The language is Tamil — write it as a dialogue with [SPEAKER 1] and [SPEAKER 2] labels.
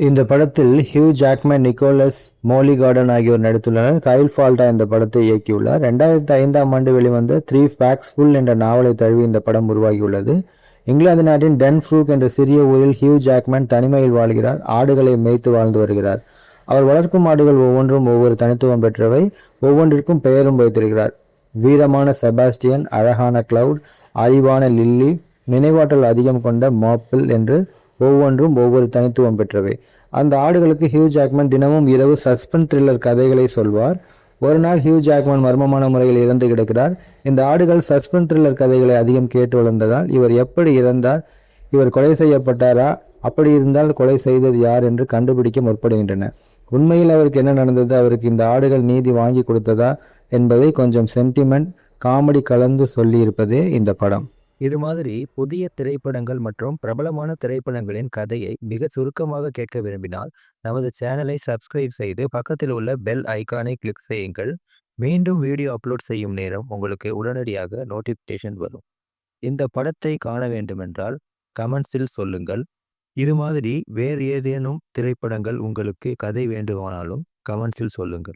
[SPEAKER 1] இந்த படத்தில் Hugh Jackman, Nicholas Molly Gordon ஆகியோர் நடித்துள்ளனர். கைல் ஃபால்டா இந்த படத்தை இயக்கியுள்ளார். 2005ஆம் ஆண்டு வெளிவந்த த்ரீ பேக்ஸ் ஃபுல் என்ற நாவலை தழுவி இந்த படம் உருவாகியுள்ளது. இங்கிலாந்து நாட்டின் டன்ஃப்ரூக் என்ற சிறிய ஊரில் ஹியூ ஜாக்மேன் தனிமையில் வாழ்கிறார். ஆடுகளை மேய்த்து வாழ்ந்து வருகிறார். அவர் வளர்க்கும் ஆடுகள் ஒவ்வொன்றும் ஒவ்வொரு தனித்துவம் பெற்றவை. ஒவ்வொன்றிற்கும் பெயரும் வைத்திருக்கிறார். வீரமான செபாஸ்டியன், அழகான கிளவுட், அறிவான லில்லி, நினைவாற்றல் அதிகம் கொண்ட மாப்பிள் என்று ஒவ்வொன்றும் ஒவ்வொரு தனித்துவம் பெற்றவை. அந்த ஆடுகளுக்கு ஹியூ ஜாக்மன் தினமும் இரவு சஸ்பென்ஸ் த்ரில்லர் கதைகளை சொல்வார். ஒரு நாள் ஹியூ ஜாக்மன் மர்மமான முறையில் இறந்து கிடக்கிறார். இந்த ஆடுகள் சஸ்பென்ஸ் த்ரில்லர் கதைகளை அதிகம் கேட்டு வளர்ந்ததால் இவர் எப்படி இறந்தார், இவர் கொலை செய்யப்பட்டாரா, அப்படி இருந்தால் கொலை செய்தது யார் என்று கண்டுபிடிக்க முற்படுகின்றன. உண்மையில் அவருக்கு என்ன நடந்தது, அவருக்கு இந்த ஆடுகள் நீதி வாங்கி கொடுத்ததா என்பதை கொஞ்சம் சென்டிமெண்ட் காமெடி கலந்து சொல்லி இருப்பதே இந்த படம்.
[SPEAKER 2] இது மாதிரி புதிய திரைப்படங்கள் மற்றும் பிரபலமான திரைப்படங்களின் கதையை மிக சுருக்கமாக கேட்க விரும்பினால் நமது சேனலை சப்ஸ்கிரைப் செய்து பக்கத்தில் உள்ள பெல் ஐகானை கிளிக் செய்யுங்கள். மீண்டும் வீடியோ அப்லோட் செய்யும் நேரம் உங்களுக்கு உடனடியாக நோட்டிஃபிகேஷன் வரும். இந்த படத்தை காண வேண்டுமென்றால் கமெண்ட்ஸில் சொல்லுங்கள். இது மாதிரி வேறு ஏதேனும் திரைப்படங்கள் உங்களுக்கு கதை வேண்டுமானாலும் கமெண்ட்ஸில் சொல்லுங்கள்.